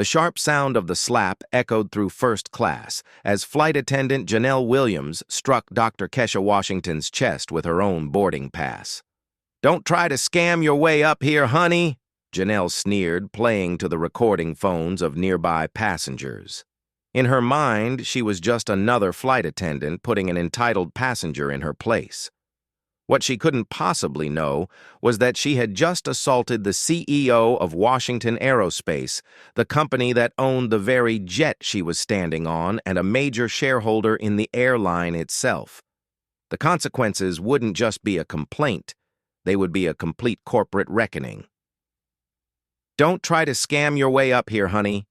The sharp sound of the slap echoed through first class as flight attendant Janelle Williams struck Dr. Kesha Washington's chest with her own boarding pass. "Don't try to scam your way up here, honey," Janelle sneered, playing to the recording phones of nearby passengers. In her mind, she was just another flight attendant putting an entitled passenger in her place. What she couldn't possibly know was that she had just assaulted the CEO of Washington Aerospace, the company that owned the very jet she was standing on and a major shareholder in the airline itself. The consequences wouldn't just be a complaint, they would be a complete corporate reckoning. "Don't try to scam your way up here, honey."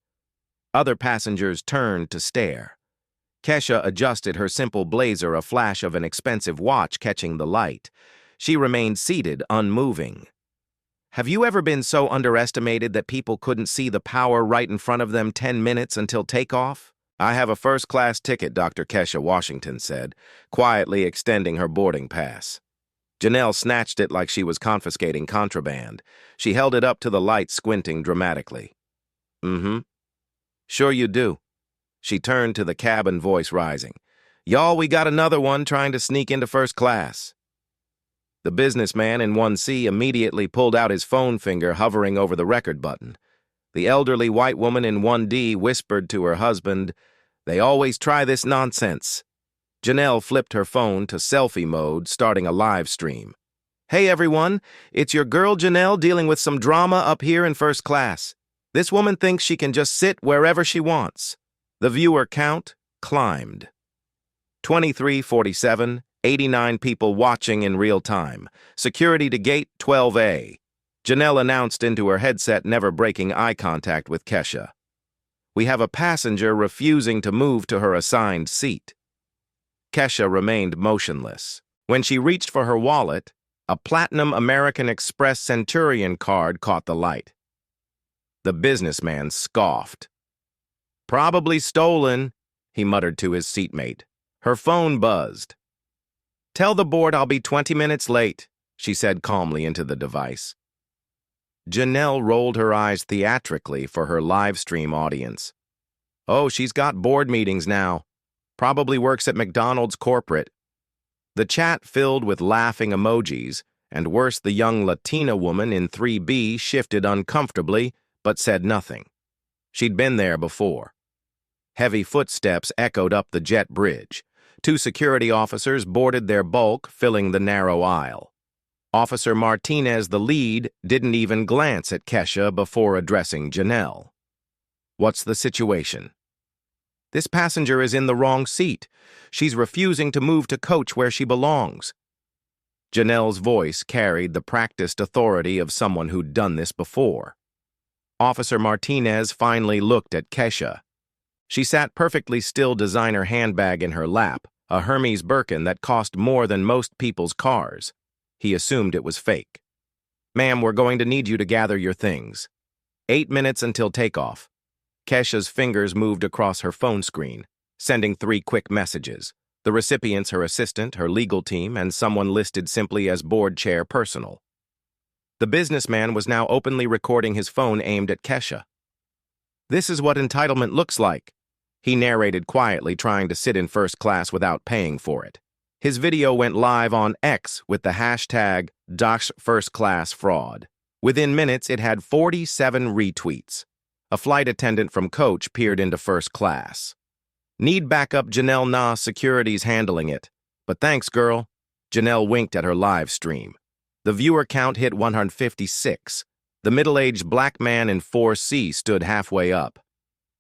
Other passengers turned to stare. Kesha adjusted her simple blazer, a flash of an expensive watch catching the light. She remained seated, unmoving. Have you ever been so underestimated that people couldn't see the power right in front of them 10 minutes until takeoff? "I have a first-class ticket," Dr. Kesha Washington said, quietly extending her boarding pass. Janelle snatched it like she was confiscating contraband. She held it up to the light, squinting dramatically. "Mm-hmm. Sure you do." She turned to the cabin, voice rising. "Y'all, we got another one trying to sneak into first class." The businessman in 1C immediately pulled out his phone, finger hovering over the record button. The elderly white woman in 1D whispered to her husband, "They always try this nonsense." Janelle flipped her phone to selfie mode, starting a live stream. "Hey everyone, it's your girl Janelle dealing with some drama up here in first class. This woman thinks she can just sit wherever she wants." The viewer count climbed. 2347, 89 people watching in real time. Security to gate 12A. Janelle announced into her headset, never breaking eye contact with Kesha. "We have a passenger refusing to move to her assigned seat." Kesha remained motionless. When she reached for her wallet, a platinum American Express Centurion card caught the light. The businessman scoffed. "Probably stolen," he muttered to his seatmate. Her phone buzzed. "Tell the board I'll be 20 minutes late," she said calmly into the device. Janelle rolled her eyes theatrically for her live stream audience. "Oh, she's got board meetings now. Probably works at McDonald's corporate." The chat filled with laughing emojis, and worse, the young Latina woman in 3B shifted uncomfortably but said nothing. She'd been there before. Heavy footsteps echoed up the jet bridge. 2 security officers boarded their bulk, filling the narrow aisle. Officer Martinez, the lead, didn't even glance at Kesha before addressing Janelle. "What's the situation?" "This passenger is in the wrong seat. She's refusing to move to coach where she belongs." Janelle's voice carried the practiced authority of someone who'd done this before. Officer Martinez finally looked at Kesha. She sat perfectly still, designer handbag in her lap, a Hermes Birkin that cost more than most people's cars. He assumed it was fake. "Ma'am, we're going to need you to gather your things. 8 minutes until takeoff." Kesha's fingers moved across her phone screen, sending 3 quick messages. The recipients, her assistant, her legal team, and someone listed simply as board chair personal. The businessman was now openly recording his phone aimed at Kesha. "This is what entitlement looks like," he narrated quietly, trying to sit in first class without paying for it. His video went live on X with the hashtag #FirstClassFraud. Within minutes, it had 47 retweets. A flight attendant from Coach peered into first class. "Need backup, Janelle? Nah, security's handling it. But thanks, girl." Janelle winked at her live stream. The viewer count hit 156. The middle-aged black man in 4C stood halfway up.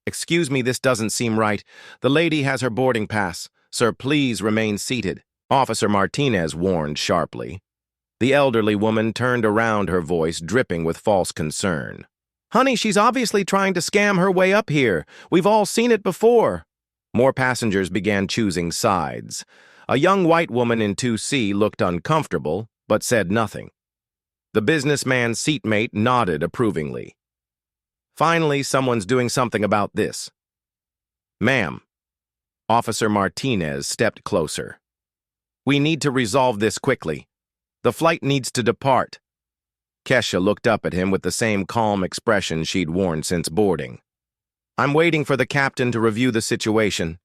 "Excuse me, this doesn't seem right. The lady has her boarding pass. Sir, please remain seated," Officer Martinez warned sharply. The elderly woman turned around, her voice dripping with false concern. "Honey, she's obviously trying to scam her way up here. We've all seen it before." More passengers began choosing sides. A young white woman in 2C looked uncomfortable, but said nothing. The businessman's seatmate nodded approvingly. "Finally, someone's doing something about this." "Ma'am." Officer Martinez stepped closer. "We need to resolve this quickly. The flight needs to depart." Kesha looked up at him with the same calm expression she'd worn since boarding. I'm waiting for the captain to review the situation.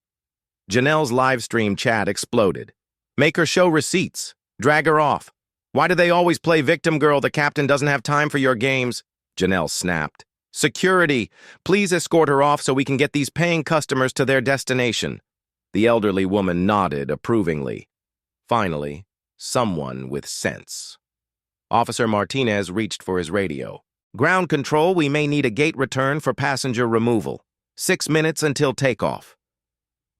Janelle's live-stream chat exploded. Make her show receipts. Drag her off. Why do they always play victim girl? The captain doesn't have time for your games. Janelle snapped. Security, please escort her off so we can get these paying customers to their destination. The elderly woman nodded approvingly. Finally, someone with sense. Officer Martinez reached for his radio. Ground control, we may need a gate return for passenger removal. 6 minutes until takeoff.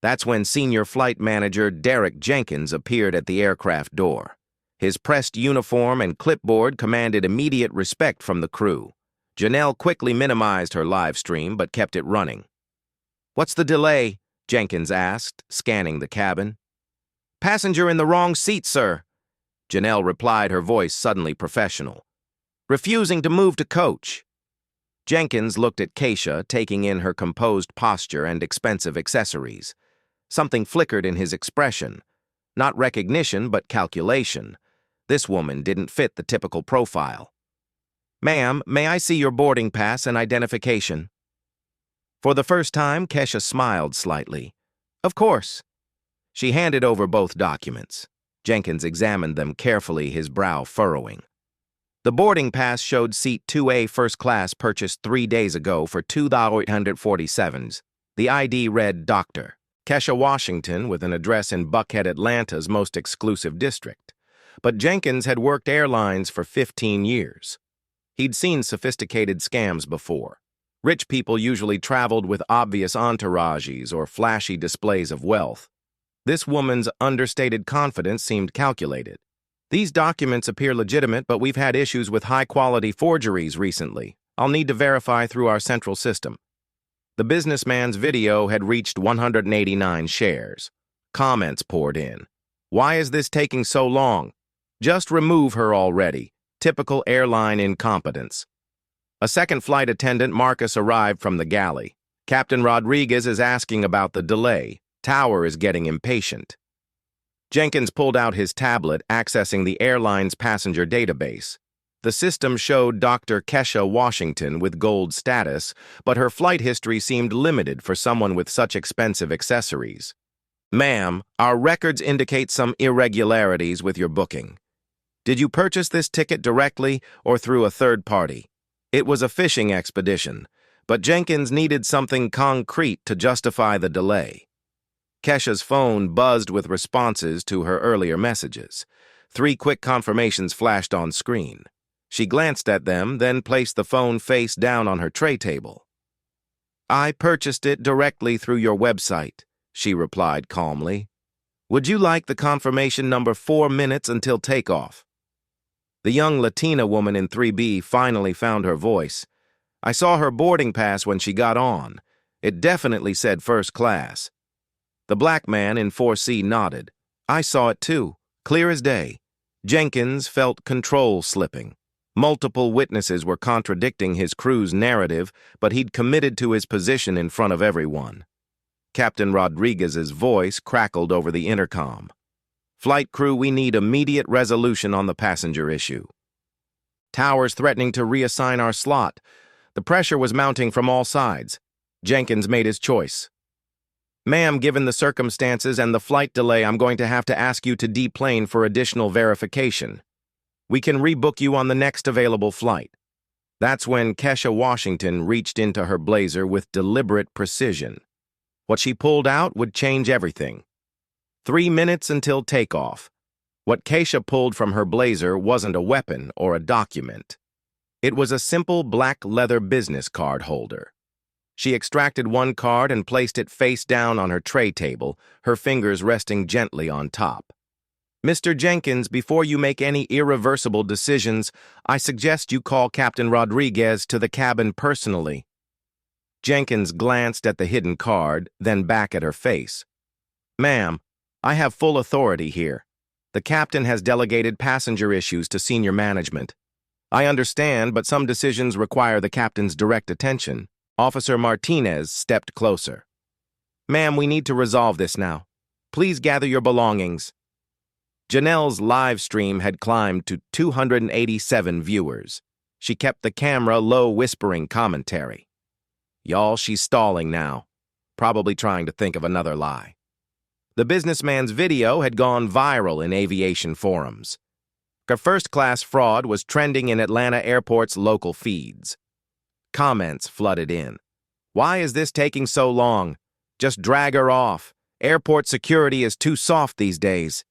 That's when Senior Flight Manager Derek Jenkins appeared at the aircraft door. His pressed uniform and clipboard commanded immediate respect from the crew. Janelle quickly minimized her live stream but kept it running. What's the delay? Jenkins asked, scanning the cabin. Passenger in the wrong seat, sir. Janelle replied, her voice suddenly professional. Refusing to move to coach. Jenkins looked at Keisha, taking in her composed posture and expensive accessories. Something flickered in his expression. Not recognition, but calculation. This woman didn't fit the typical profile. Ma'am, may I see your boarding pass and identification? For the first time, Keisha smiled slightly. Of course. She handed over both documents. Jenkins examined them carefully, his brow furrowing. The boarding pass showed seat 2A first class purchased 3 days ago for $2,847. The ID read Dr. Kesha Washington with an address in Buckhead, Atlanta's most exclusive district. But Jenkins had worked airlines for 15 years. He'd seen sophisticated scams before. Rich people usually traveled with obvious entourages or flashy displays of wealth. This woman's understated confidence seemed calculated. These documents appear legitimate, but we've had issues with high-quality forgeries recently. I'll need to verify through our central system. The businessman's video had reached 189 shares. Comments poured in. Why is this taking so long? Just remove her already. Typical airline incompetence. A second flight attendant, Marcus, arrived from the galley. Captain Rodriguez is asking about the delay. Tower is getting impatient. Jenkins pulled out his tablet, accessing the airline's passenger database. The system showed Dr. Kesha Washington with gold status, but her flight history seemed limited for someone with such expensive accessories. Ma'am, our records indicate some irregularities with your booking. Did you purchase this ticket directly or through a third party? It was a fishing expedition, but Jenkins needed something concrete to justify the delay. Kesha's phone buzzed with responses to her earlier messages. 3 quick confirmations flashed on screen. She glanced at them, then placed the phone face down on her tray table. I purchased it directly through your website, she replied calmly. Would you like the confirmation number 4 minutes until takeoff? The young Latina woman in 3B finally found her voice. I saw her boarding pass when she got on. It definitely said first class. The black man in 4C nodded. I saw it too, clear as day. Jenkins felt control slipping. Multiple witnesses were contradicting his crew's narrative, but he'd committed to his position in front of everyone. Captain Rodriguez's voice crackled over the intercom. Flight crew, we need immediate resolution on the passenger issue. Tower's threatening to reassign our slot. The pressure was mounting from all sides. Jenkins made his choice. Ma'am, given the circumstances and the flight delay, I'm going to have to ask you to deplane for additional verification. We can rebook you on the next available flight. That's when Kesha Washington reached into her blazer with deliberate precision. What she pulled out would change everything. 3 minutes until takeoff. What Keisha pulled from her blazer wasn't a weapon or a document. It was a simple black leather business card holder. She extracted one card and placed it face down on her tray table, her fingers resting gently on top. Mr. Jenkins, before you make any irreversible decisions, I suggest you call Captain Rodriguez to the cabin personally. Jenkins glanced at the hidden card, then back at her face. Ma'am, I have full authority here. The captain has delegated passenger issues to senior management. I understand, but some decisions require the captain's direct attention. Officer Martinez stepped closer. Ma'am, we need to resolve this now. Please gather your belongings. Janelle's live stream had climbed to 287 viewers. She kept the camera low, whispering commentary. Y'all, she's stalling now, probably trying to think of another lie. The businessman's video had gone viral in aviation forums. Her first-class fraud was trending in Atlanta Airport's local feeds. Comments flooded in. Why is this taking so long? Just drag her off. Airport security is too soft these days.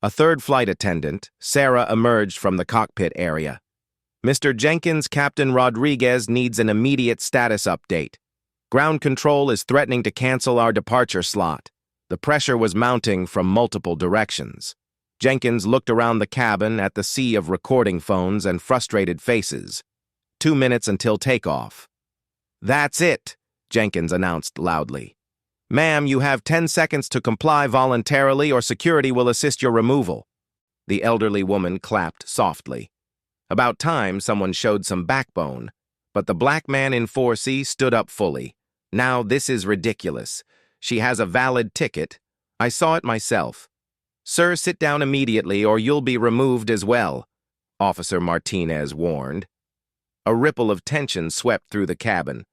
A third flight attendant, Sarah, emerged from the cockpit area. Mr. Jenkins, Captain Rodriguez needs an immediate status update. Ground control is threatening to cancel our departure slot. The pressure was mounting from multiple directions. Jenkins looked around the cabin at the sea of recording phones and frustrated faces. 2 minutes until takeoff. That's it, Jenkins announced loudly. Ma'am, you have 10 seconds to comply voluntarily or security will assist your removal. The elderly woman clapped softly. About time someone showed some backbone, but the black man in 4C stood up fully. Now this is ridiculous. She has a valid ticket. I saw it myself. Sir, sit down immediately or you'll be removed as well, Officer Martinez warned. A ripple of tension swept through the cabin.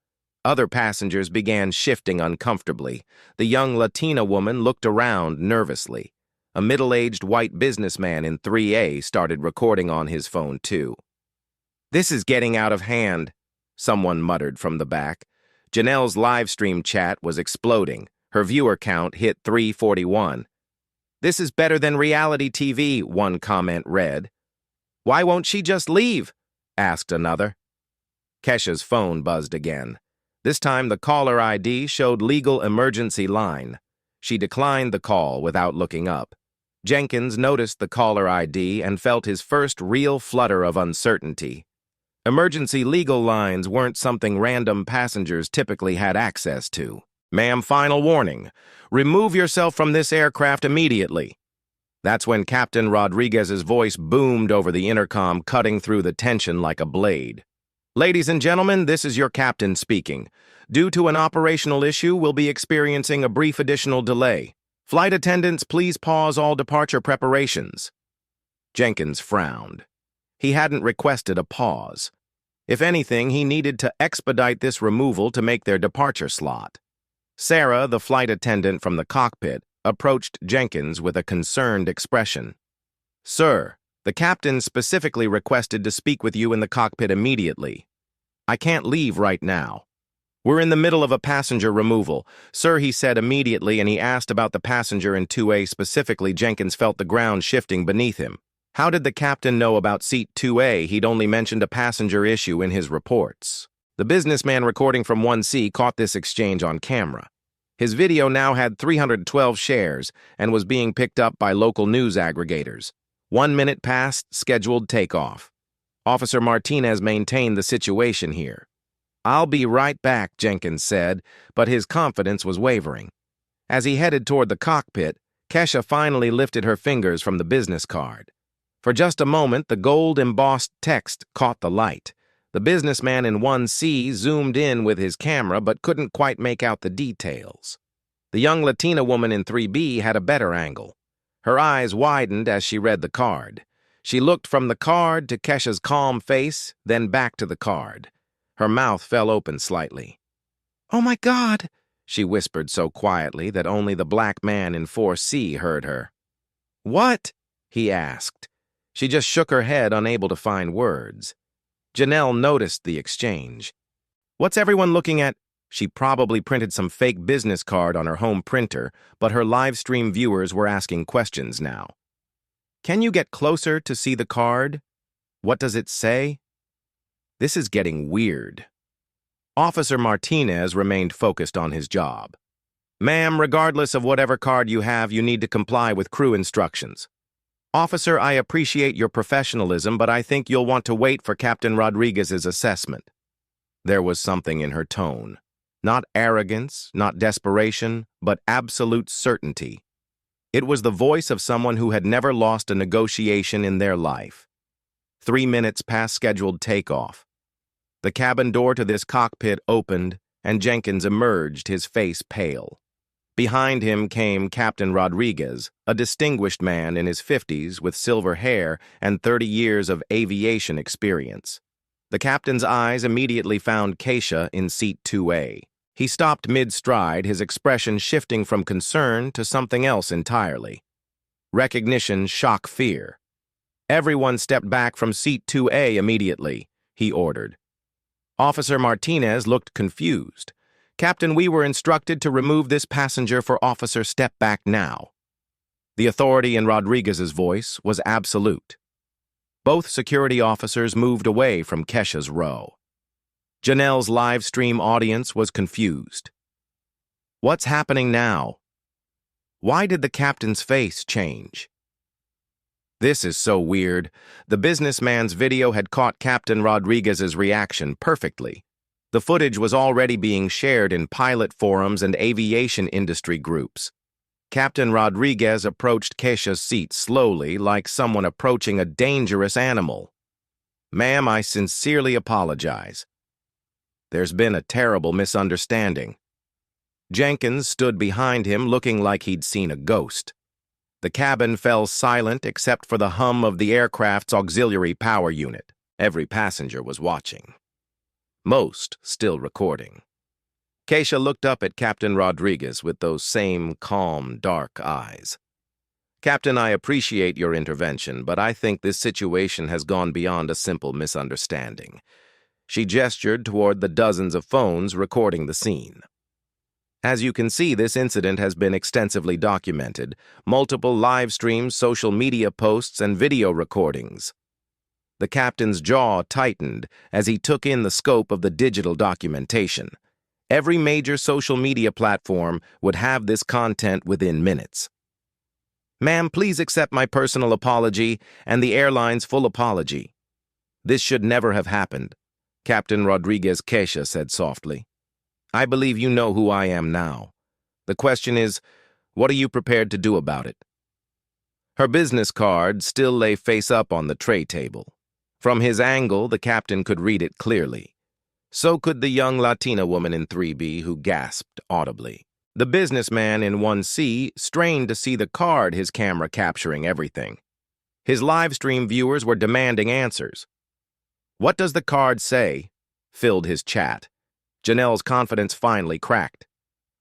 Other passengers began shifting uncomfortably. The young Latina woman looked around nervously. A middle-aged white businessman in 3A started recording on his phone too. This is getting out of hand, someone muttered from the back. Janelle's live stream chat was exploding. Her viewer count hit 341. This is better than reality TV, one comment read. Why won't she just leave? Asked another. Kesha's phone buzzed again. This time the caller ID showed legal emergency line. She declined the call without looking up. Jenkins noticed the caller ID and felt his first real flutter of uncertainty. Emergency legal lines weren't something random passengers typically had access to. Ma'am, final warning. Remove yourself from this aircraft immediately. That's when Captain Rodriguez's voice boomed over the intercom, cutting through the tension like a blade. Ladies and gentlemen, this is your captain speaking. Due to an operational issue, we'll be experiencing a brief additional delay. Flight attendants, please pause all departure preparations. Jenkins frowned. He hadn't requested a pause. If anything, he needed to expedite this removal to make their departure slot. Sarah, the flight attendant from the cockpit, approached Jenkins with a concerned expression. Sir, the captain specifically requested to speak with you in the cockpit immediately. I can't leave right now. We're in the middle of a passenger removal. Sir, he said immediately, and he asked about the passenger in 2A specifically. Jenkins felt the ground shifting beneath him. How did the captain know about seat 2A? He'd only mentioned a passenger issue in his reports. The businessman recording from 1C caught this exchange on camera. His video now had 312 shares and was being picked up by local news aggregators. 1 minute past scheduled takeoff. Officer Martinez maintained the situation here. I'll be right back, Jenkins said, but his confidence was wavering. As he headed toward the cockpit, Kesha finally lifted her fingers from the business card. For just a moment, the gold-embossed text caught the light. The businessman in 1C zoomed in with his camera but couldn't quite make out the details. The young Latina woman in 3B had a better angle. Her eyes widened as she read the card. She looked from the card to Kesha's calm face, then back to the card. Her mouth fell open slightly. "Oh my God," she whispered so quietly that only the black man in 4C heard her. "What?" he asked. She just shook her head, unable to find words. Janelle noticed the exchange. "What's everyone looking at?" She probably printed some fake business card on her home printer, but her live stream viewers were asking questions now. "Can you get closer to see the card? What does it say?" This is getting weird. Officer Martinez remained focused on his job. "Ma'am, regardless of whatever card you have, you need to comply with crew instructions." "Officer, I appreciate your professionalism, but I think you'll want to wait for Captain Rodriguez's assessment." There was something in her tone. Not arrogance, not desperation, but absolute certainty. It was the voice of someone who had never lost a negotiation in their life. 3 minutes past scheduled takeoff. The cabin door to this cockpit opened, and Jenkins emerged, his face pale. Behind him came Captain Rodriguez, a distinguished man in his 50s with silver hair and 30 years of aviation experience. The captain's eyes immediately found Keisha in seat 2A. He stopped mid-stride, his expression shifting from concern to something else entirely. Recognition, shock, fear. Everyone stepped back from seat 2A immediately, he ordered. Officer Martinez looked confused. Captain, we were instructed to remove this passenger for officer step back now. The authority in Rodriguez's voice was absolute. Both security officers moved away from Kesha's row. Janelle's live stream audience was confused. What's happening now? Why did the captain's face change? This is so weird. The businessman's video had caught Captain Rodriguez's reaction perfectly. The footage was already being shared in pilot forums and aviation industry groups. Captain Rodriguez approached Kesha's seat slowly, like someone approaching a dangerous animal. Ma'am, I sincerely apologize. There's been a terrible misunderstanding. Jenkins stood behind him looking like he'd seen a ghost. The cabin fell silent except for the hum of the aircraft's auxiliary power unit. Every passenger was watching. Most still recording. Keisha looked up at Captain Rodriguez with those same calm, dark eyes. Captain, I appreciate your intervention, but I think this situation has gone beyond a simple misunderstanding. She gestured toward the dozens of phones recording the scene. As you can see, this incident has been extensively documented, multiple live streams, social media posts, and video recordings. The captain's jaw tightened as he took in the scope of the digital documentation. Every major social media platform would have this content within minutes. Ma'am, please accept my personal apology and the airline's full apology. This should never have happened, Captain Rodriguez Keisha said softly. I believe you know who I am now. The question is, what are you prepared to do about it? Her business card still lay face up on the tray table. From his angle, the captain could read it clearly. So could the young Latina woman in 3B who gasped audibly. The businessman in 1C strained to see the card, his camera capturing everything. His live stream viewers were demanding answers. What does the card say? Filled his chat. Janelle's confidence finally cracked.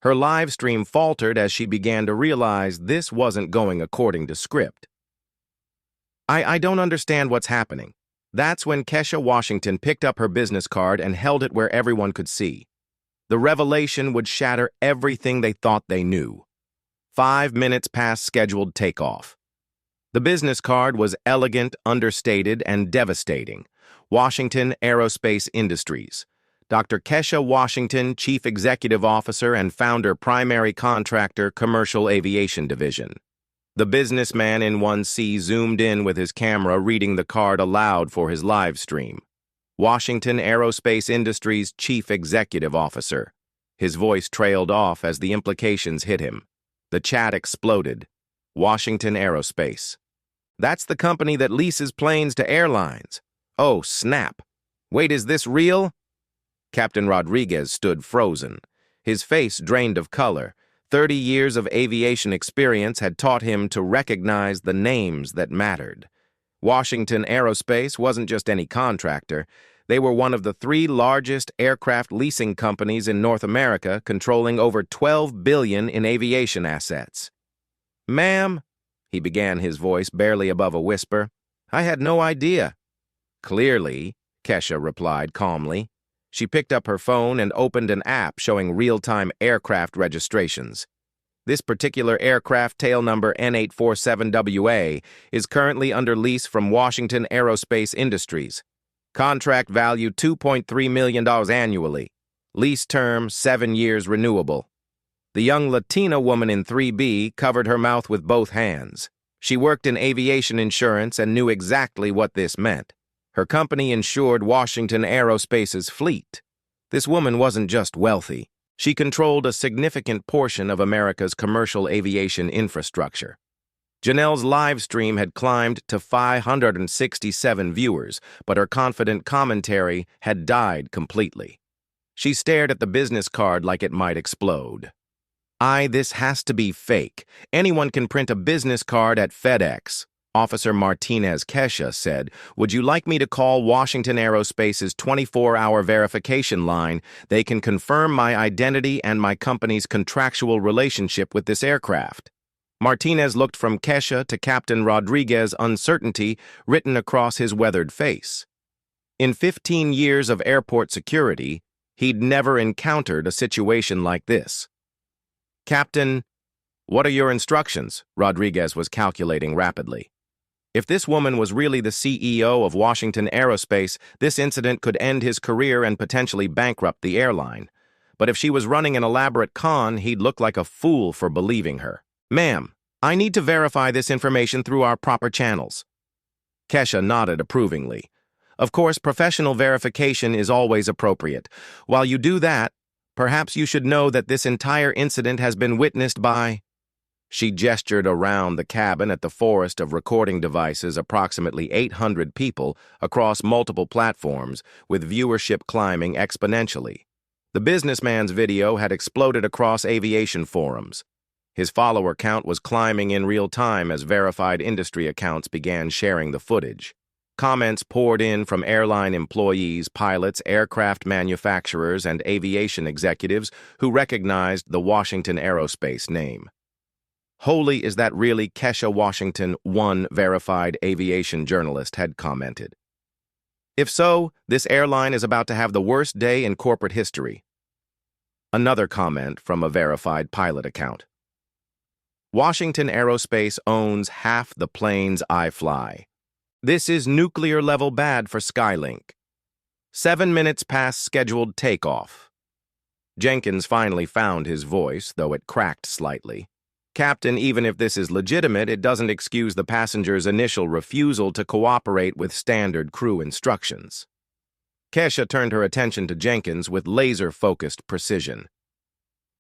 Her live stream faltered as she began to realize this wasn't going according to script. I don't understand what's happening. That's when Kesha Washington picked up her business card and held it where everyone could see. The revelation would shatter everything they thought they knew. 5 minutes past scheduled takeoff. The business card was elegant, understated, and devastating. Washington Aerospace Industries. Dr. Kesha Washington, Chief Executive Officer and Founder, Primary Contractor, Commercial Aviation Division. The businessman in 1C zoomed in with his camera, reading the card aloud for his live stream. Washington Aerospace Industries Chief Executive Officer. His voice trailed off as the implications hit him. The chat exploded. Washington Aerospace. That's the company that leases planes to airlines. Oh, snap. Wait, is this real? Captain Rodriguez stood frozen. His face drained of color. 30 years of aviation experience had taught him to recognize the names that mattered. Washington Aerospace wasn't just any contractor. They were one of the 3 largest aircraft leasing companies in North America, controlling over $12 billion in aviation assets. Ma'am, he began, his voice barely above a whisper, I had no idea. Clearly, Kesha replied calmly. She picked up her phone and opened an app showing real-time aircraft registrations. This particular aircraft, tail number N847WA, is currently under lease from Washington Aerospace Industries. Contract value $2.3 million annually. Lease term 7 years renewable. The young Latina woman in 3B covered her mouth with both hands. She worked in aviation insurance and knew exactly what this meant. Her company insured Washington Aerospace's fleet. This woman wasn't just wealthy. She controlled a significant portion of America's commercial aviation infrastructure. Janelle's live stream had climbed to 567 viewers, but her confident commentary had died completely. She stared at the business card like it might explode. This has to be fake. Anyone can print a business card at FedEx. Officer Martinez Kesha said, "Would you like me to call Washington Aerospace's 24-hour verification line? They can confirm my identity and my company's contractual relationship with this aircraft." Martinez looked from Kesha to Captain Rodriguez, uncertainty written across his weathered face. In 15 years of airport security, he'd never encountered a situation like this. "Captain, what are your instructions?" Rodriguez was calculating rapidly. If this woman was really the CEO of Washington Aerospace, this incident could end his career and potentially bankrupt the airline. But if she was running an elaborate con, he'd look like a fool for believing her. "Ma'am, I need to verify this information through our proper channels." Kesha nodded approvingly. "Of course, professional verification is always appropriate. While you do that, perhaps you should know that this entire incident has been witnessed by—" She gestured around the cabin at the forest of recording devices, approximately 800 people across multiple platforms, with viewership climbing exponentially. The businessman's video had exploded across aviation forums. His follower count was climbing in real time as verified industry accounts began sharing the footage. Comments poured in from airline employees, pilots, aircraft manufacturers, and aviation executives who recognized the Washington Aerospace name. "Holy, is that really Kesha Washington?" one verified aviation journalist had commented. "If so, this airline is about to have the worst day in corporate history." Another comment from a verified pilot account. "Washington Aerospace owns half the planes I fly. This is nuclear-level bad for Skylink. 7 minutes past scheduled takeoff." Jenkins finally found his voice, though it cracked slightly. "Captain, even if this is legitimate, it doesn't excuse the passenger's initial refusal to cooperate with standard crew instructions." Kesha turned her attention to Jenkins with laser-focused precision.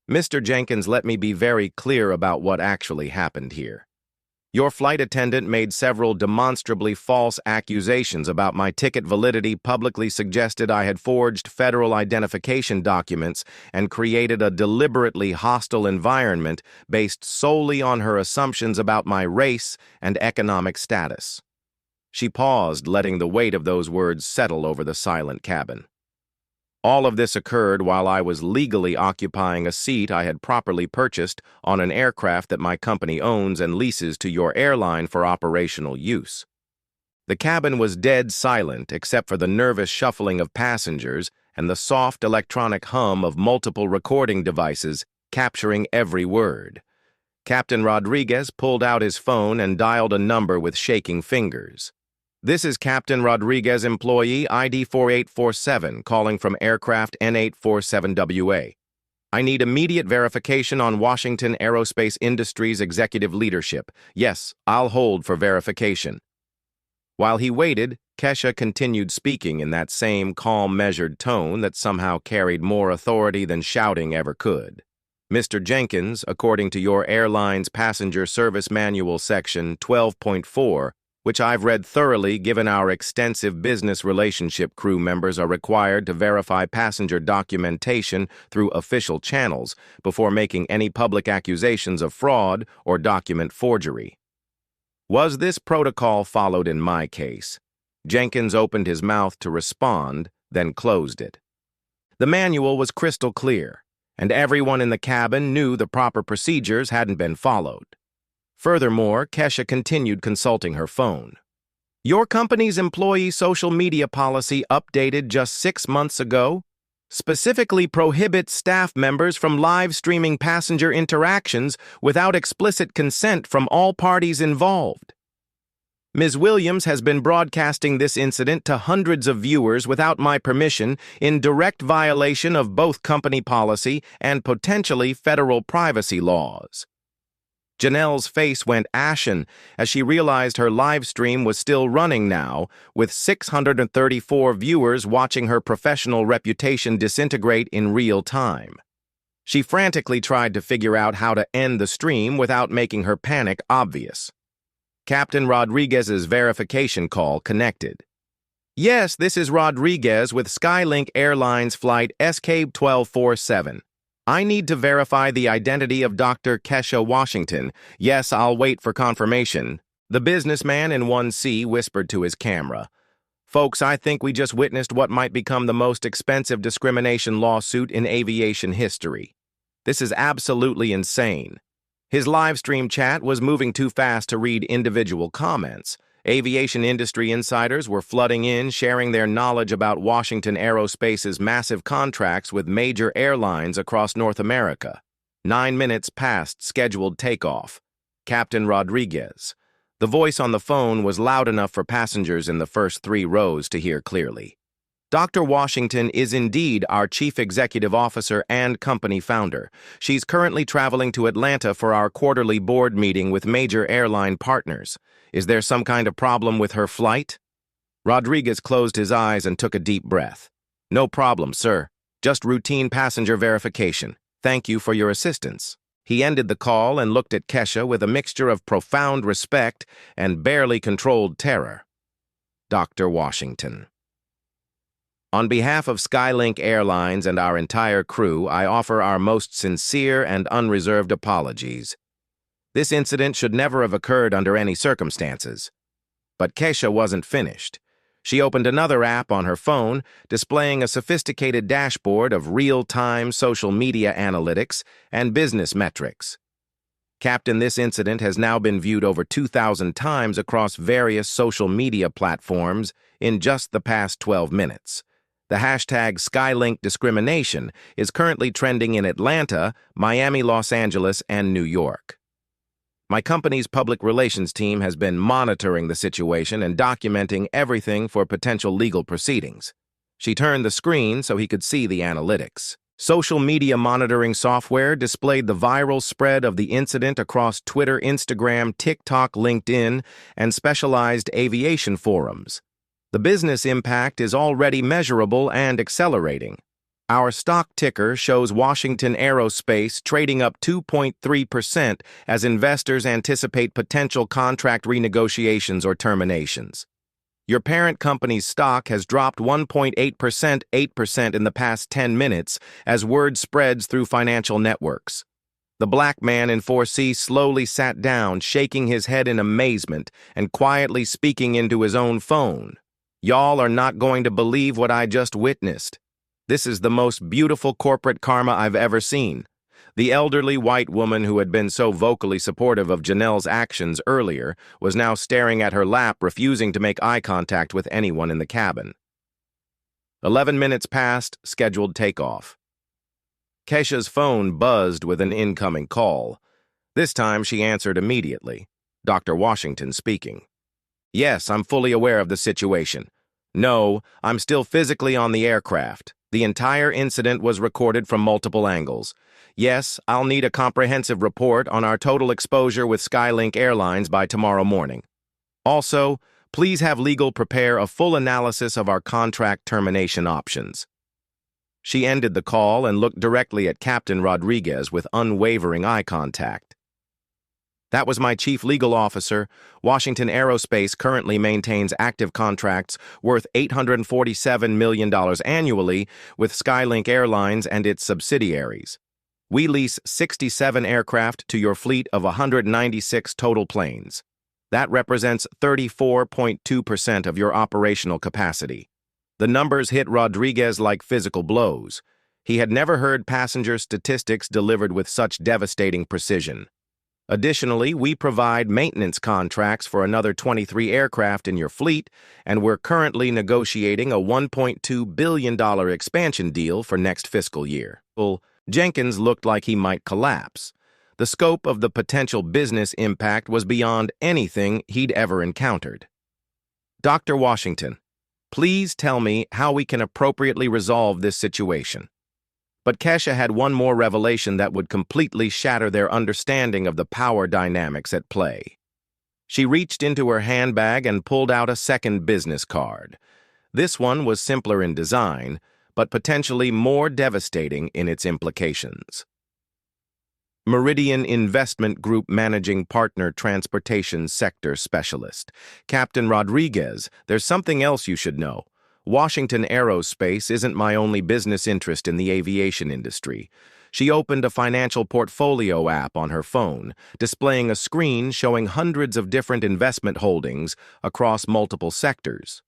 "Mr. Jenkins, let me be very clear about what actually happened here. Your flight attendant made several demonstrably false accusations about my ticket validity, publicly suggested I had forged federal identification documents, and created a deliberately hostile environment based solely on her assumptions about my race and economic status." She paused, letting the weight of those words settle over the silent cabin. "All of this occurred while I was legally occupying a seat I had properly purchased on an aircraft that my company owns and leases to your airline for operational use." The cabin was dead silent except for the nervous shuffling of passengers and the soft electronic hum of multiple recording devices capturing every word. Captain Rodriguez pulled out his phone and dialed a number with shaking fingers. "This is Captain Rodriguez, employee ID 4847, calling from aircraft N847WA. I need immediate verification on Washington Aerospace Industries executive leadership. Yes, I'll hold for verification." While he waited, Kesha continued speaking in that same calm, measured tone that somehow carried more authority than shouting ever could. "Mr. Jenkins, according to your airline's Passenger Service Manual Section 12.4, which I've read thoroughly given our extensive business relationship, crew members are required to verify passenger documentation through official channels before making any public accusations of fraud or document forgery. Was this protocol followed in my case?" Jenkins opened his mouth to respond, then closed it. The manual was crystal clear, and everyone in the cabin knew the proper procedures hadn't been followed. Furthermore, Kesha continued consulting her phone. "Your company's employee social media policy, updated just 6 months ago, specifically prohibits staff members from live streaming passenger interactions without explicit consent from all parties involved. Ms. Williams has been broadcasting this incident to hundreds of viewers without my permission, in direct violation of both company policy and potentially federal privacy laws." Janelle's face went ashen as she realized her live stream was still running now, with 634 viewers watching her professional reputation disintegrate in real time. She frantically tried to figure out how to end the stream without making her panic obvious. Captain Rodriguez's verification call connected. "Yes, this is Rodriguez with Skylink Airlines Flight SK1247. I need to verify the identity of Dr. Kesha Washington. Yes, I'll wait for confirmation." The businessman in 1C whispered to his camera. Folks, I think we just witnessed what might become the most expensive discrimination lawsuit in aviation history. This is absolutely insane. His live stream chat was moving too fast to read individual comments. Aviation industry insiders were flooding in, sharing their knowledge about Washington Aerospace's massive contracts with major airlines across North America. 9 minutes past scheduled takeoff. Captain Rodriguez. The voice on the phone was loud enough for passengers in the first 3 rows to hear clearly. Dr. Washington is indeed our Chief Executive Officer and company founder. She's currently traveling to Atlanta for our quarterly board meeting with major airline partners. Is there some kind of problem with her flight? Rodriguez closed his eyes and took a deep breath. No problem, sir. Just routine passenger verification. Thank you for your assistance. He ended the call and looked at Kesha with a mixture of profound respect and barely controlled terror. Dr. Washington. On behalf of Skylink Airlines and our entire crew, I offer our most sincere and unreserved apologies. This incident should never have occurred under any circumstances. But Kesha wasn't finished. She opened another app on her phone, displaying a sophisticated dashboard of real-time social media analytics and business metrics. Captain, this incident has now been viewed over 2,000 times across various social media platforms in just the past 12 minutes. The hashtag Skylink discrimination is currently trending in Atlanta, Miami, Los Angeles, and New York. My company's public relations team has been monitoring the situation and documenting everything for potential legal proceedings. She turned the screen so he could see the analytics. Social media monitoring software displayed the viral spread of the incident across Twitter, Instagram, TikTok, LinkedIn, and specialized aviation forums. The business impact is already measurable and accelerating. Our stock ticker shows Washington Aerospace trading up 2.3% as investors anticipate potential contract renegotiations or terminations. Your parent company's stock has dropped 1.8%, 8% in the past 10 minutes as word spreads through financial networks. The black man in 4C slowly sat down, shaking his head in amazement and quietly speaking into his own phone. Y'all are not going to believe what I just witnessed. This is the most beautiful corporate karma I've ever seen. The elderly white woman who had been so vocally supportive of Janelle's actions earlier was now staring at her lap, refusing to make eye contact with anyone in the cabin. 11 minutes past scheduled takeoff. Kesha's phone buzzed with an incoming call. This time she answered immediately. Dr. Washington speaking. Yes, I'm fully aware of the situation. No, I'm still physically on the aircraft. The entire incident was recorded from multiple angles. Yes, I'll need a comprehensive report on our total exposure with Skylink Airlines by tomorrow morning. Also, please have legal prepare a full analysis of our contract termination options. She ended the call and looked directly at Captain Rodriguez with unwavering eye contact. That was my chief legal officer. Washington Aerospace currently maintains active contracts worth $847 million annually with Skylink Airlines and its subsidiaries. We lease 67 aircraft to your fleet of 196 total planes. That represents 34.2% of your operational capacity. The numbers hit Rodriguez like physical blows. He had never heard passenger statistics delivered with such devastating precision. Additionally, we provide maintenance contracts for another 23 aircraft in your fleet, and we're currently negotiating a $1.2 billion expansion deal for next fiscal year. Jenkins looked like he might collapse. The scope of the potential business impact was beyond anything he'd ever encountered. Dr. Washington, please tell me how we can appropriately resolve this situation. But Kesha had one more revelation that would completely shatter their understanding of the power dynamics at play. She reached into her handbag and pulled out a second business card. This one was simpler in design, but potentially more devastating in its implications. Meridian Investment Group Managing Partner Transportation Sector Specialist. Captain Rodriguez, there's something else you should know. Washington Aerospace isn't my only business interest in the aviation industry. She opened a financial portfolio app on her phone, displaying a screen showing hundreds of different investment holdings across multiple sectors.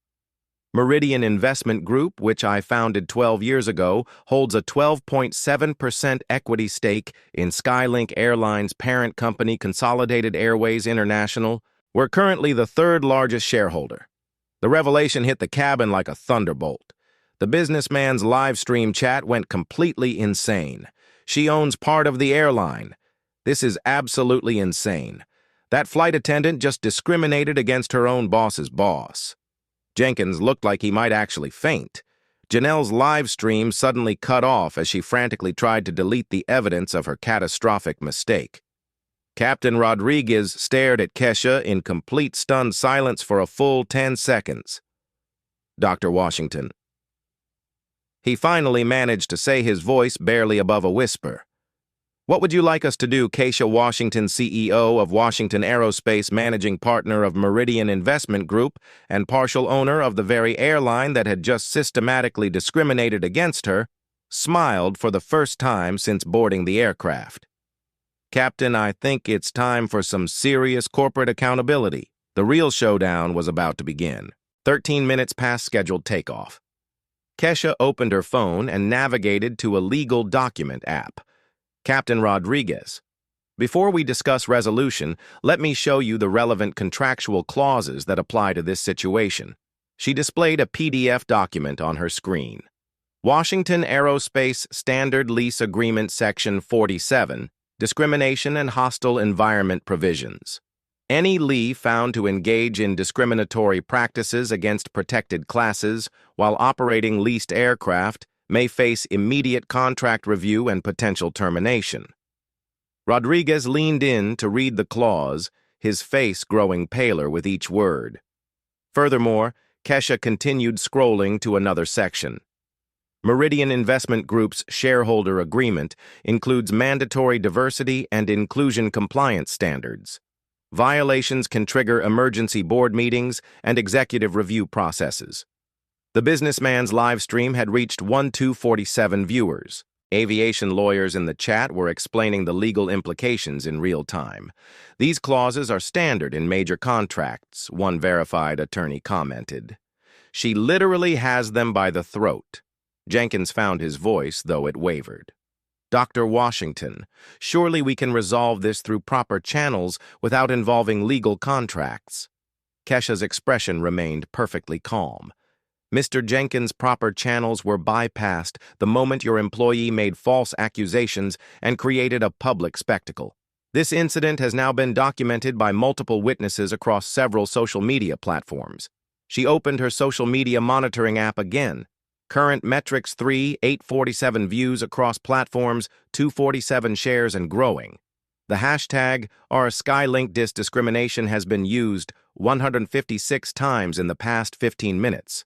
Meridian Investment Group, which I founded 12 years ago, holds a 12.7% equity stake in Skylink Airlines' parent company Consolidated Airways International. We're currently the third largest shareholder. The revelation hit the cabin like a thunderbolt. The businessman's live stream chat went completely insane. She owns part of the airline. This is absolutely insane. That flight attendant just discriminated against her own boss's boss. Jenkins looked like he might actually faint. Janelle's live stream suddenly cut off as she frantically tried to delete the evidence of her catastrophic mistake. Captain Rodriguez stared at Kesha in complete stunned silence for a full 10 seconds. Dr. Washington. He finally managed to say, his voice barely above a whisper. What would you like us to do, Kesha Washington, CEO of Washington Aerospace, managing partner of Meridian Investment Group, and partial owner of the very airline that had just systematically discriminated against her, smiled for the first time since boarding the aircraft. Captain, I think it's time for some serious corporate accountability. The real showdown was about to begin. 13 minutes past scheduled takeoff. Kesha opened her phone and navigated to a legal document app. Captain Rodriguez. Before we discuss resolution, let me show you the relevant contractual clauses that apply to this situation. She displayed a PDF document on her screen. Washington Aerospace Standard Lease Agreement Section 47, Discrimination and Hostile Environment Provisions. Any LEA found to engage in discriminatory practices against protected classes while operating leased aircraft may face immediate contract review and potential termination. Rodriguez leaned in to read the clause, his face growing paler with each word. Furthermore, Kesha continued scrolling to another section. Meridian Investment Group's shareholder agreement includes mandatory diversity and inclusion compliance standards. Violations can trigger emergency board meetings and executive review processes. The businessman's live stream had reached 1,247 viewers. Aviation lawyers in the chat were explaining the legal implications in real time. These clauses are standard in major contracts, one verified attorney commented. She literally has them by the throat. Jenkins found his voice, though it wavered. Dr. Washington, surely we can resolve this through proper channels without involving legal contracts. Kesha's expression remained perfectly calm. Mr. Jenkins' proper channels were bypassed the moment your employee made false accusations and created a public spectacle. This incident has now been documented by multiple witnesses across several social media platforms. She opened her social media monitoring app again. Current metrics 847 views across platforms, 247 shares and growing. The hashtag #Skylink discrimination has been used 156 times in the past 15 minutes.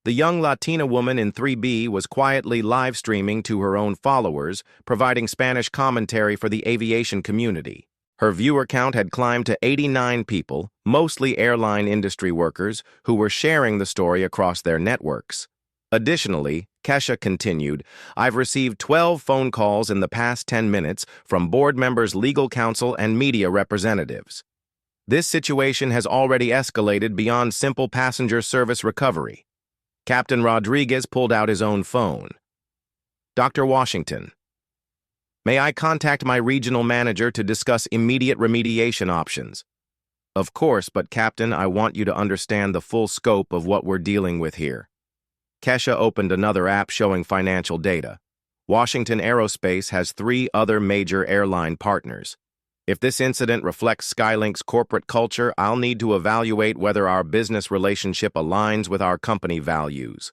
The young Latina woman in 3B was quietly live streaming to her own followers, providing Spanish commentary for the aviation community. Her viewer count had climbed to 89 people, mostly airline industry workers, who were sharing the story across their networks. Additionally, Kesha continued, I've received 12 phone calls in the past 10 minutes from board members, legal counsel, and media representatives. This situation has already escalated beyond simple passenger service recovery. Captain Rodriguez pulled out his own phone. Dr. Washington, may I contact my regional manager to discuss immediate remediation options? Of course, but Captain, I want you to understand the full scope of what we're dealing with here. Kesha opened another app showing financial data. Washington Aerospace has 3 other major airline partners. If this incident reflects Skylink's corporate culture, I'll need to evaluate whether our business relationship aligns with our company values.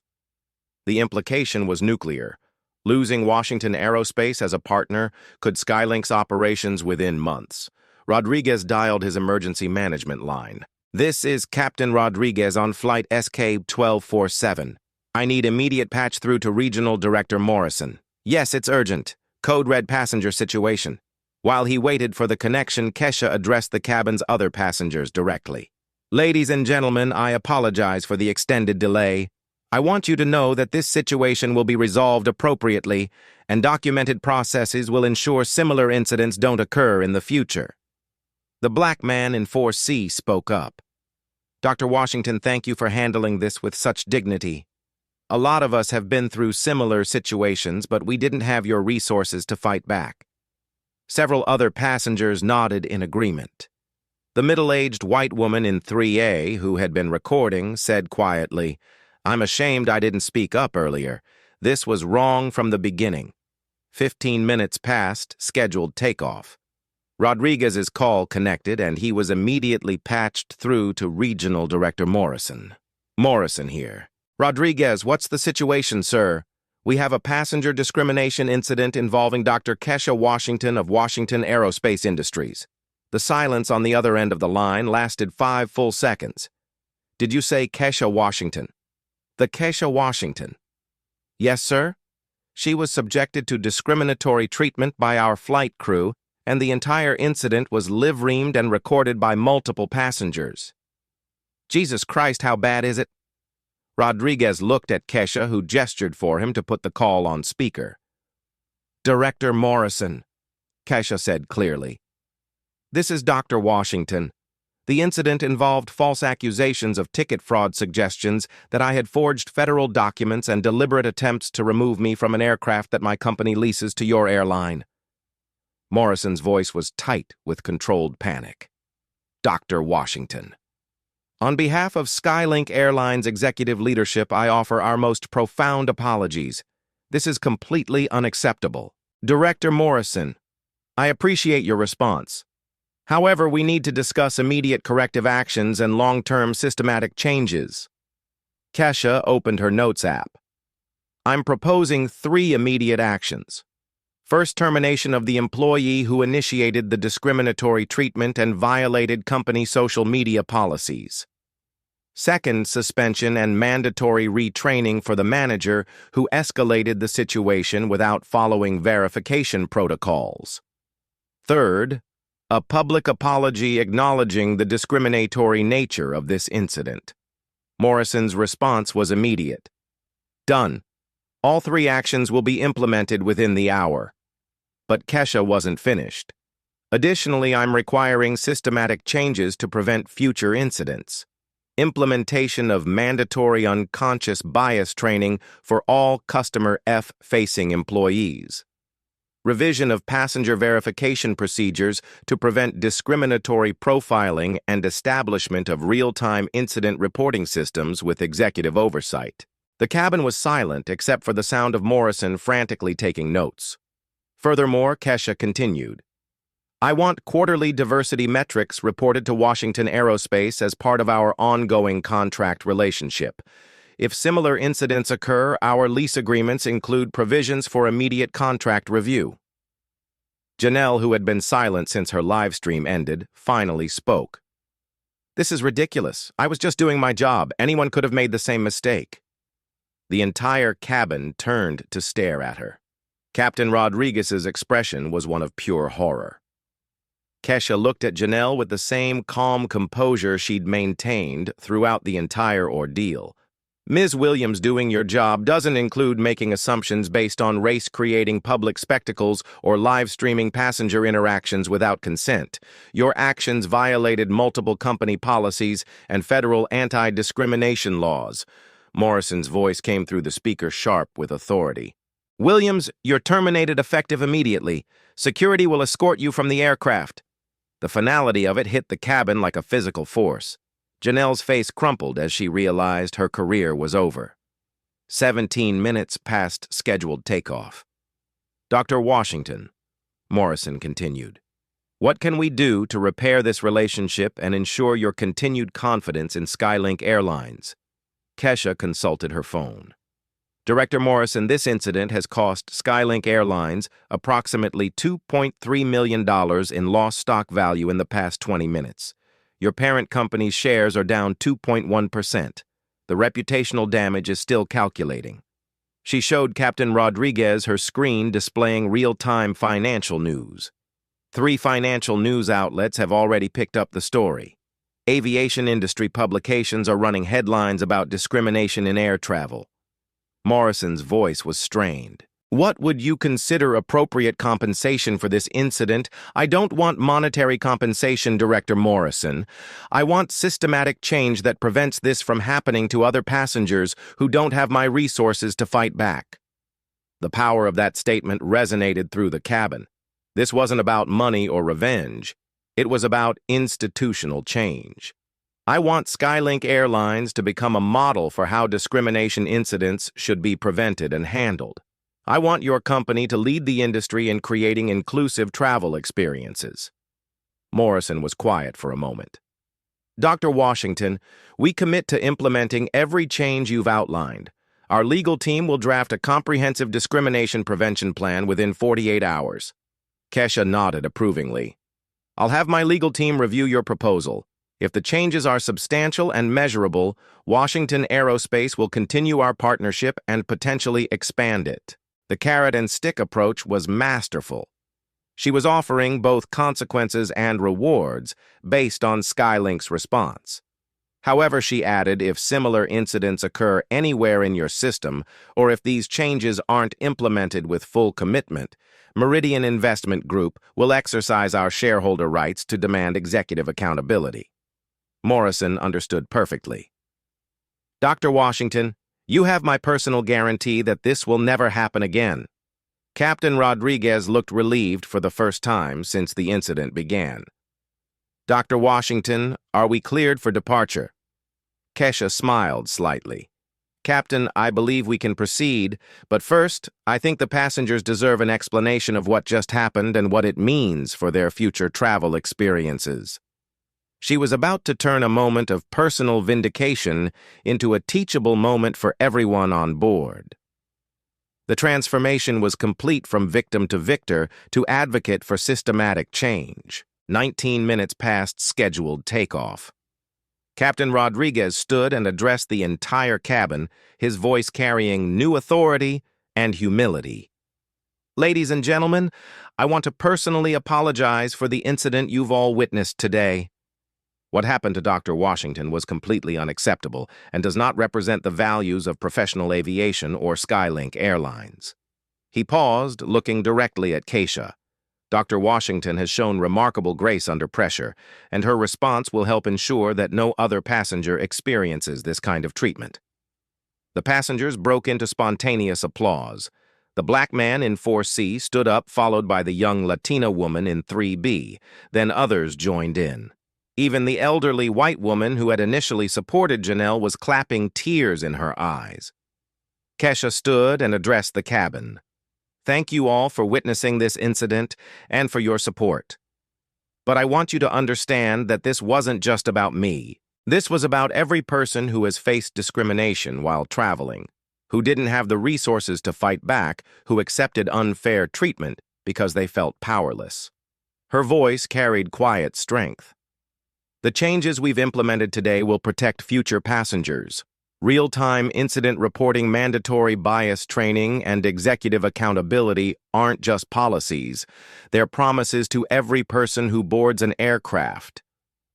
The implication was nuclear. Losing Washington Aerospace as a partner could Skylink's operations within months. Rodriguez dialed his emergency management line. This is Captain Rodriguez on flight SK-1247. I need immediate patch through to Regional Director Morrison. Yes, it's urgent. Code red passenger situation. While he waited for the connection, Kesha addressed the cabin's other passengers directly. Ladies and gentlemen, I apologize for the extended delay. I want you to know that this situation will be resolved appropriately, and documented processes will ensure similar incidents don't occur in the future. The black man in 4C spoke up. Dr. Washington, thank you for handling this with such dignity. A lot of us have been through similar situations, but we didn't have your resources to fight back. Several other passengers nodded in agreement. The middle-aged white woman in 3A, who had been recording, said quietly, "I'm ashamed I didn't speak up earlier. This was wrong from the beginning." 15 minutes passed, scheduled takeoff. Rodriguez's call connected, and he was immediately patched through to Regional Director Morrison. "Morrison here. Rodriguez, what's the situation, sir? We have a passenger discrimination incident involving Dr. Kesha Washington of Washington Aerospace Industries." The silence on the other end of the line lasted 5 full seconds. "Did you say Kesha Washington?" "The Kesha Washington." "Yes, sir. She was subjected to discriminatory treatment by our flight crew, and the entire incident was live-reamed and recorded by multiple passengers." "Jesus Christ, how bad is it?" Rodriguez looked at Kesha, who gestured for him to put the call on speaker. "Director Morrison," Kesha said clearly. "This is Dr. Washington. The incident involved false accusations of ticket fraud suggestions that I had forged federal documents and deliberate attempts to remove me from an aircraft that my company leases to your airline." Morrison's voice was tight with controlled panic. "Dr. Washington. On behalf of Skylink Airlines executive leadership, I offer our most profound apologies. This is completely unacceptable. Director Morrison, I appreciate your response. However, we need to discuss immediate corrective actions and long-term systematic changes." Kesha opened her notes app. "I'm proposing 3 immediate actions. First, termination of the employee who initiated the discriminatory treatment and violated company social media policies. Second, suspension and mandatory retraining for the manager who escalated the situation without following verification protocols. Third, a public apology acknowledging the discriminatory nature of this incident." Morrison's response was immediate. "Done. All 3 actions will be implemented within the hour." But Kesha wasn't finished. "Additionally, I'm requiring systematic changes to prevent future incidents. Implementation of mandatory unconscious bias training for all customer F-facing employees. Revision of passenger verification procedures to prevent discriminatory profiling and establishment of real-time incident reporting systems with executive oversight." The cabin was silent except for the sound of Morrison frantically taking notes. Furthermore, Kesha continued, "I want quarterly diversity metrics reported to Washington Aerospace as part of our ongoing contract relationship. If similar incidents occur, our lease agreements include provisions for immediate contract review." Janelle, who had been silent since her live stream ended, finally spoke. "This is ridiculous. I was just doing my job. Anyone could have made the same mistake." The entire cabin turned to stare at her. Captain Rodriguez's expression was one of pure horror. Kesha looked at Janelle with the same calm composure she'd maintained throughout the entire ordeal. "Ms. Williams, doing your job doesn't include making assumptions based on race-creating public spectacles or live-streaming passenger interactions without consent. Your actions violated multiple company policies and federal anti-discrimination laws." Morrison's voice came through the speaker sharp with authority. "Williams, you're terminated effective immediately. Security will escort you from the aircraft." The finality of it hit the cabin like a physical force. Janelle's face crumpled as she realized her career was over. 17 minutes past scheduled takeoff. "Dr. Washington," Morrison continued, "what can we do to repair this relationship and ensure your continued confidence in Skylink Airlines?" Kesha consulted her phone. "Director Morrison, this incident has cost Skylink Airlines approximately $2.3 million in lost stock value in the past 20 minutes. Your parent company's shares are down 2.1%. The reputational damage is still calculating." She showed Captain Rodriguez her screen displaying real-time financial news. 3 financial news outlets have already picked up the story. Aviation industry publications are running headlines about discrimination in air travel. Morrison's voice was strained. What would you consider appropriate compensation for this incident? I don't want monetary compensation, Director Morrison. I want systematic change that prevents this from happening to other passengers who don't have my resources to fight back. The power of that statement resonated through the cabin. This wasn't about money or revenge. It was about institutional change. I want Skylink Airlines to become a model for how discrimination incidents should be prevented and handled. I want your company to lead the industry in creating inclusive travel experiences. Morrison was quiet for a moment. Dr. Washington, we commit to implementing every change you've outlined. Our legal team will draft a comprehensive discrimination prevention plan within 48 hours. Kesha nodded approvingly. I'll have my legal team review your proposal. If the changes are substantial and measurable, Washington Aerospace will continue our partnership and potentially expand it. The carrot-and-stick approach was masterful. She was offering both consequences and rewards based on Skylink's response. However, she added, if similar incidents occur anywhere in your system, or if these changes aren't implemented with full commitment, Meridian Investment Group will exercise our shareholder rights to demand executive accountability. Morrison understood perfectly. Dr. Washington, you have my personal guarantee that this will never happen again. Captain Rodriguez looked relieved for the first time since the incident began. Dr. Washington, are we cleared for departure? Kesha smiled slightly. Captain, I believe we can proceed, but first, I think the passengers deserve an explanation of what just happened and what it means for their future travel experiences. She was about to turn a moment of personal vindication into a teachable moment for everyone on board. The transformation was complete from victim to victor to advocate for systematic change. 19 minutes past scheduled takeoff. Captain Rodriguez stood and addressed the entire cabin, his voice carrying new authority and humility. Ladies and gentlemen, I want to personally apologize for the incident you've all witnessed today. What happened to Dr. Washington was completely unacceptable and does not represent the values of professional aviation or Skylink Airlines. He paused, looking directly at Kesha. Dr. Washington has shown remarkable grace under pressure, and her response will help ensure that no other passenger experiences this kind of treatment. The passengers broke into spontaneous applause. The black man in 4C stood up, followed by the young Latina woman in 3B. Then others joined in. Even the elderly white woman who had initially supported Janelle was clapping, tears in her eyes. Kesha stood and addressed the cabin. Thank you all for witnessing this incident and for your support. But I want you to understand that this wasn't just about me. This was about every person who has faced discrimination while traveling, who didn't have the resources to fight back, who accepted unfair treatment because they felt powerless. Her voice carried quiet strength. The changes we've implemented today will protect future passengers. Real-time incident reporting, mandatory bias training, and executive accountability aren't just policies. They're promises to every person who boards an aircraft.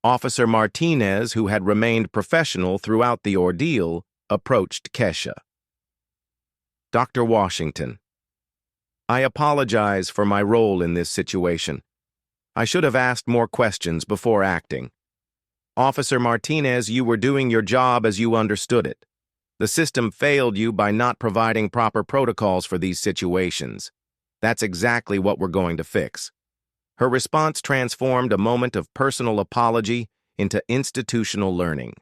Officer Martinez, who had remained professional throughout the ordeal, approached Kesha. Dr. Washington, I apologize for my role in this situation. I should have asked more questions before acting. Officer Martinez, you were doing your job as you understood it. The system failed you by not providing proper protocols for these situations. That's exactly what we're going to fix. Her response transformed a moment of personal apology into institutional learning.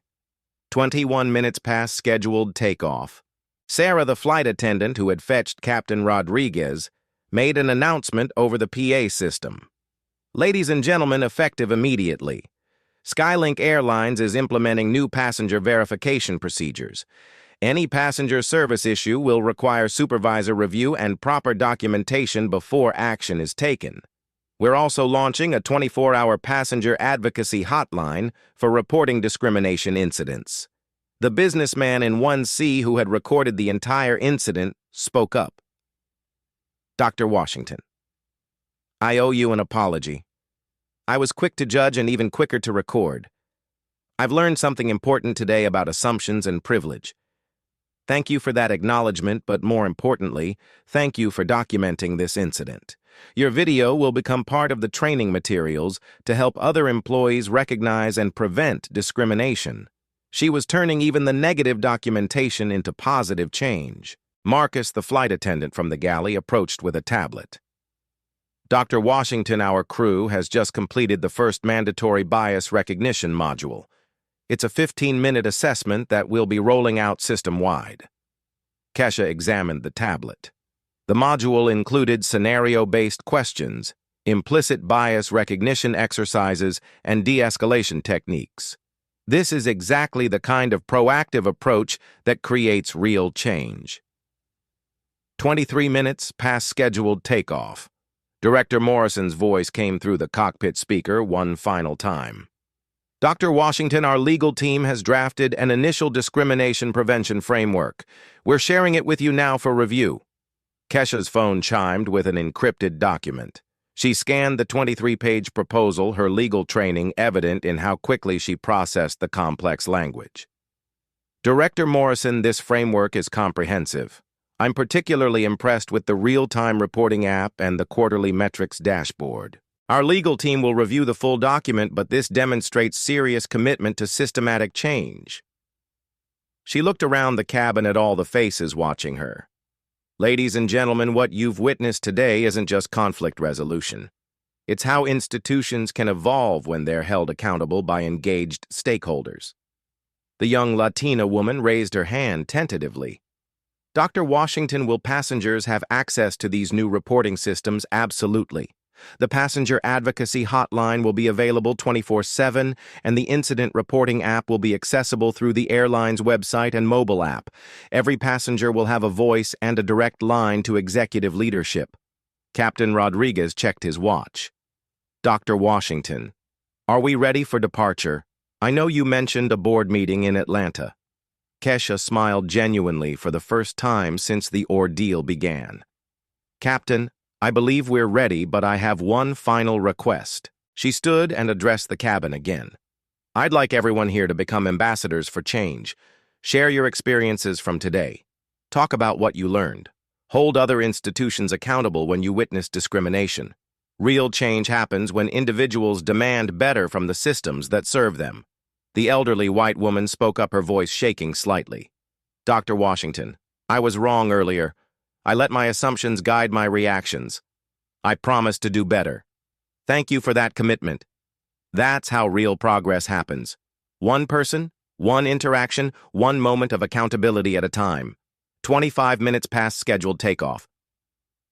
21 minutes past scheduled takeoff. Sarah, the flight attendant who had fetched Captain Rodriguez, made an announcement over the PA system. Ladies and gentlemen, effective immediately. Skylink Airlines is implementing new passenger verification procedures. Any passenger service issue will require supervisor review and proper documentation before action is taken. We're also launching a 24-hour passenger advocacy hotline for reporting discrimination incidents. The businessman in 1C who had recorded the entire incident spoke up. Dr. Washington, I owe you an apology. I was quick to judge and even quicker to record. I've learned something important today about assumptions and privilege. Thank you for that acknowledgement, but more importantly, thank you for documenting this incident. Your video will become part of the training materials to help other employees recognize and prevent discrimination. She was turning even the negative documentation into positive change. Marcus, the flight attendant from the galley, approached with a tablet. Dr. Washington, our crew, has just completed the first mandatory bias recognition module. It's a 15-minute assessment that we'll be rolling out system-wide. Kesha examined the tablet. The module included scenario-based questions, implicit bias recognition exercises, and de-escalation techniques. This is exactly the kind of proactive approach that creates real change. 23 minutes past scheduled takeoff. Director Morrison's voice came through the cockpit speaker one final time. Dr. Washington, our legal team has drafted an initial discrimination prevention framework. We're sharing it with you now for review. Kesha's phone chimed with an encrypted document. She scanned the 23-page proposal, her legal training evident in how quickly she processed the complex language. Director Morrison, this framework is comprehensive. I'm particularly impressed with the real-time reporting app and the quarterly metrics dashboard. Our legal team will review the full document, but this demonstrates serious commitment to systematic change. She looked around the cabin at all the faces watching her. Ladies and gentlemen, what you've witnessed today isn't just conflict resolution. It's how institutions can evolve when they're held accountable by engaged stakeholders. The young Latina woman raised her hand tentatively. Dr. Washington, will passengers have access to these new reporting systems? Absolutely. The passenger advocacy hotline will be available 24/7, and the incident reporting app will be accessible through the airline's website and mobile app. Every passenger will have a voice and a direct line to executive leadership. Captain Rodriguez checked his watch. Dr. Washington, are we ready for departure? I know you mentioned a board meeting in Atlanta. Kesha smiled genuinely for the first time since the ordeal began. Captain, I believe we're ready, but I have one final request. She stood and addressed the cabin again. I'd like everyone here to become ambassadors for change. Share your experiences from today. Talk about what you learned. Hold other institutions accountable when you witness discrimination. Real change happens when individuals demand better from the systems that serve them. The elderly white woman spoke up, her voice shaking slightly. Dr. Washington, I was wrong earlier. I let my assumptions guide my reactions. I promise to do better. Thank you for that commitment. That's how real progress happens. One person, one interaction, one moment of accountability at a time. 25 minutes past scheduled takeoff.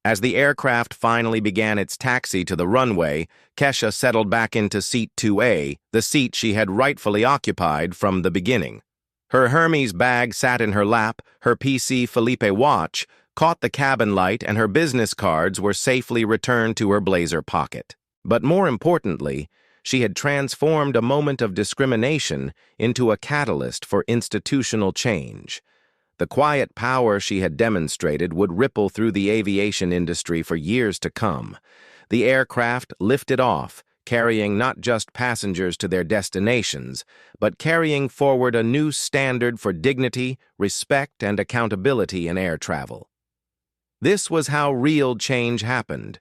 As the aircraft finally began its taxi to the runway, Kesha settled back into seat 2A, the seat she had rightfully occupied from the beginning. Her Hermes bag sat in her lap, her PC Felipe watch caught the cabin light, and her business cards were safely returned to her blazer pocket. But more importantly, she had transformed a moment of discrimination into a catalyst for institutional change. The quiet power she had demonstrated would ripple through the aviation industry for years to come. The aircraft lifted off, carrying not just passengers to their destinations, but carrying forward a new standard for dignity, respect, and accountability in air travel. This was how real change happened,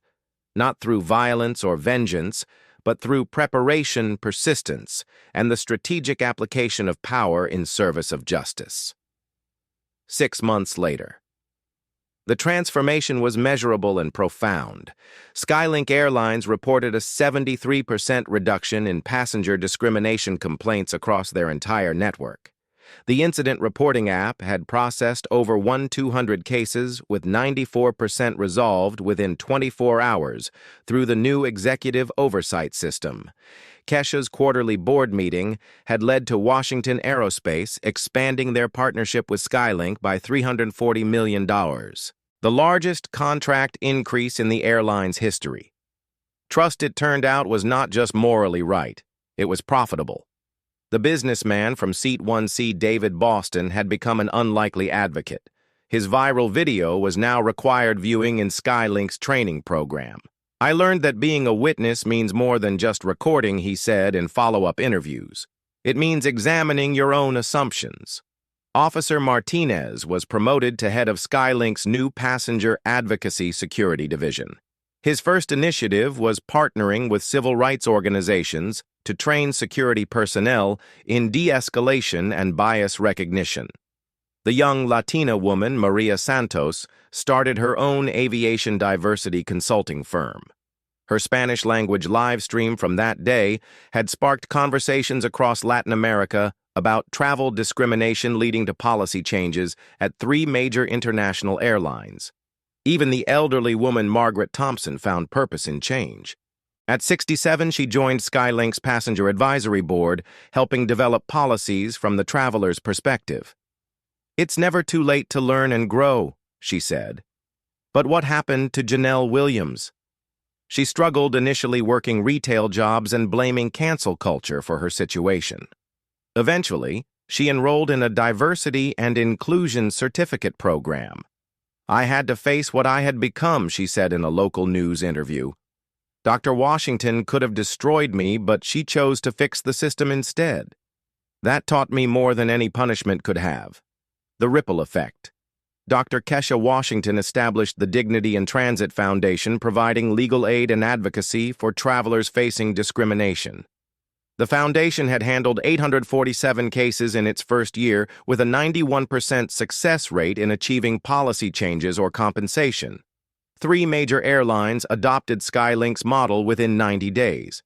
not through violence or vengeance, but through preparation, persistence, and the strategic application of power in service of justice. 6 months later. The transformation was measurable and profound. Skylink Airlines reported a 73% reduction in passenger discrimination complaints across their entire network. The incident reporting app had processed over 1,200 cases, with 94% resolved within 24 hours through the new executive oversight system. Kesha's quarterly board meeting had led to Washington Aerospace expanding their partnership with Skylink by $340 million, the largest contract increase in the airline's history. Trust, it turned out, was not just morally right, it was profitable. The businessman from Seat 1C, David Boston, had become an unlikely advocate. His viral video was now required viewing in Skylink's training program. I learned that being a witness means more than just recording, he said in follow-up interviews. It means examining your own assumptions. Officer Martinez was promoted to head of Skylink's new Passenger Advocacy Security Division. His first initiative was partnering with civil rights organizations to train security personnel in de-escalation and bias recognition. The young Latina woman, Maria Santos, started her own aviation diversity consulting firm. Her Spanish-language live stream from that day had sparked conversations across Latin America about travel discrimination leading to policy changes at 3 major international airlines. Even the elderly woman Margaret Thompson found purpose in change. At 67, she joined Skylink's Passenger Advisory Board, helping develop policies from the traveler's perspective. "It's never too late to learn and grow," she said. But what happened to Janelle Williams? She struggled initially working retail jobs and blaming cancel culture for her situation. Eventually, she enrolled in a diversity and inclusion certificate program. "I had to face what I had become," she said in a local news interview. "Dr. Washington could have destroyed me, but she chose to fix the system instead. That taught me more than any punishment could have." The ripple effect. Dr. Kesha Washington established the Dignity in Transit Foundation, providing legal aid and advocacy for travelers facing discrimination. The foundation had handled 847 cases in its first year, with a 91% success rate in achieving policy changes or compensation. 3 major airlines adopted Skylink's model within 90 days.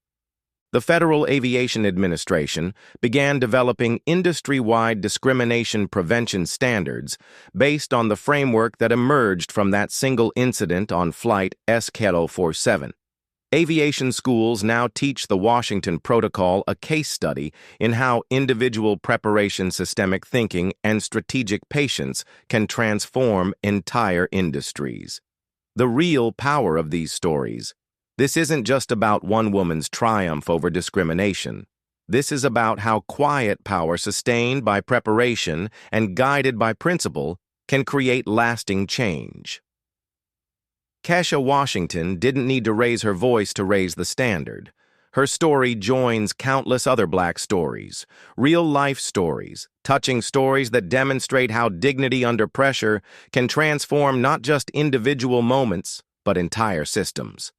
The Federal Aviation Administration began developing industry-wide discrimination prevention standards based on the framework that emerged from that single incident on Flight SK-047. Aviation schools now teach the Washington Protocol, a case study in how individual preparation, systemic thinking, and strategic patience can transform entire industries. The real power of these stories. This isn't just about one woman's triumph over discrimination. This is about how quiet power sustained by preparation and guided by principle can create lasting change. Kesha Washington didn't need to raise her voice to raise the standard. Her story joins countless other Black stories, real-life stories, touching stories that demonstrate how dignity under pressure can transform not just individual moments, but entire systems.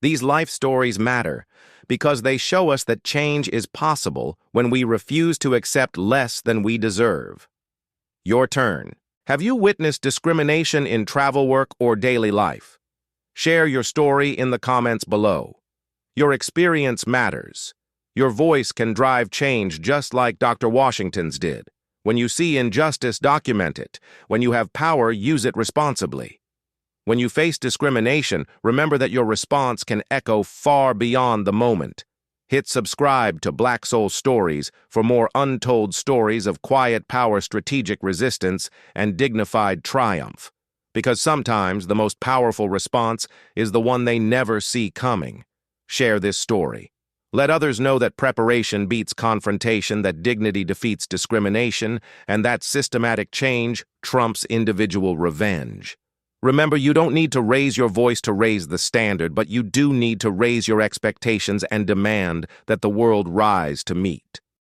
These life stories matter because they show us that change is possible when we refuse to accept less than we deserve. Your turn. Have you witnessed discrimination in travel work or daily life? Share your story in the comments below. Your experience matters. Your voice can drive change just like Dr. Washington's did. When you see injustice, document it. When you have power, use it responsibly. When you face discrimination, remember that your response can echo far beyond the moment. Hit subscribe to Black Soul Stories for more untold stories of quiet power, strategic resistance, and dignified triumph. Because sometimes the most powerful response is the one they never see coming. Share this story. Let others know that preparation beats confrontation, that dignity defeats discrimination, and that systematic change trumps individual revenge. Remember, you don't need to raise your voice to raise the standard, but you do need to raise your expectations and demand that the world rise to meet.